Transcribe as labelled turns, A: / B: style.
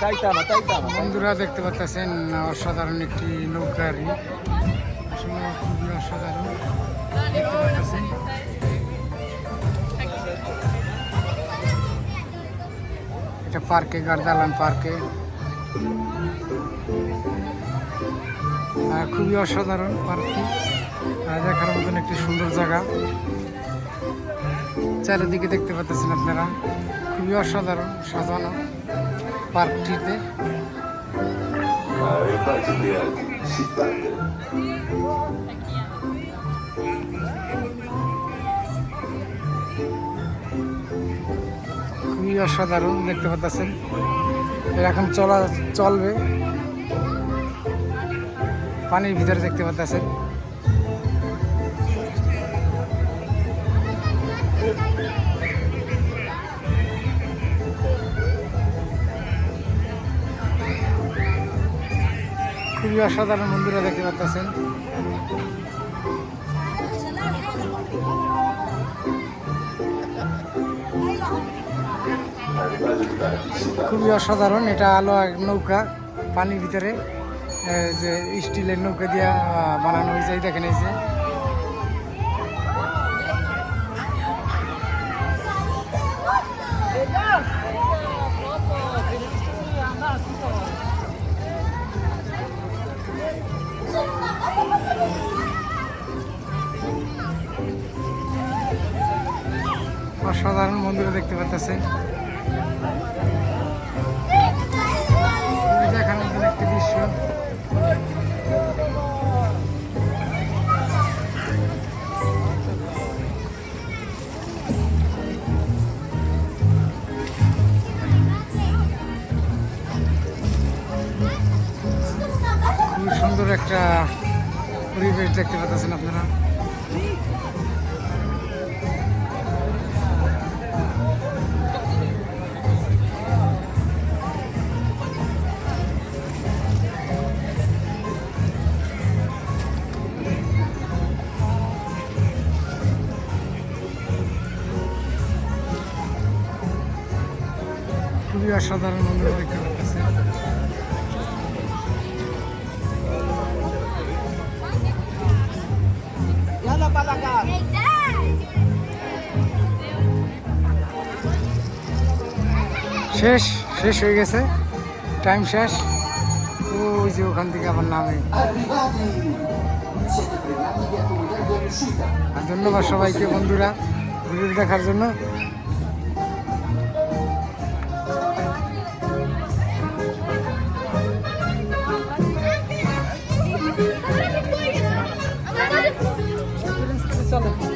A: বন্ধুরা দেখতে পাচ্ছেন অসাধারণ একটি নৌকারি, আসলে খুবই অসাধারণ দেখতে পাচ্ছেন। এটা পার্কে, গার্দালান পার্কে, খুবই অসাধারণ পার্কটি, দেখার মতন একটি সুন্দর জায়গা। চারিদিকে দেখতে পাচ্ছেন আপনারা, খুবই অসাধারণ সাজানো পার্কটিতে। খুবই অসাধারণ দেখতে পাচ্ছেন। এর এখন চলবে পানির ভিতরে, দেখতে পাচ্ছেন। খুবই অসাধারণ বন্ধুরা দেখতে পাচ্ছেন। খুবই অসাধারণ, এটা আলো নৌকা পানির ভিতরে, যে স্টিলের নৌকা দিয়ে বানানো হয়েছে, দেখেন এই যে। অসাধারণ বন্ধুরা দেখতে পাচ্ছেন। দেখার মতন একটি দৃশ্য। খুবই সুন্দর একটা পরিবেশ দেখতে পাচ্ছেন আপনারা। খুবই অসাধারণ বন্ধুরা দেখতে পাচ্ছেন। শেষ হয়ে গেছে, টাইম শেষ। ওই যে ওখান থেকে আমার নামে। আর ধন্যবাদ সবাইকে বন্ধুরা ভিডিও দেখার জন্য। চলো।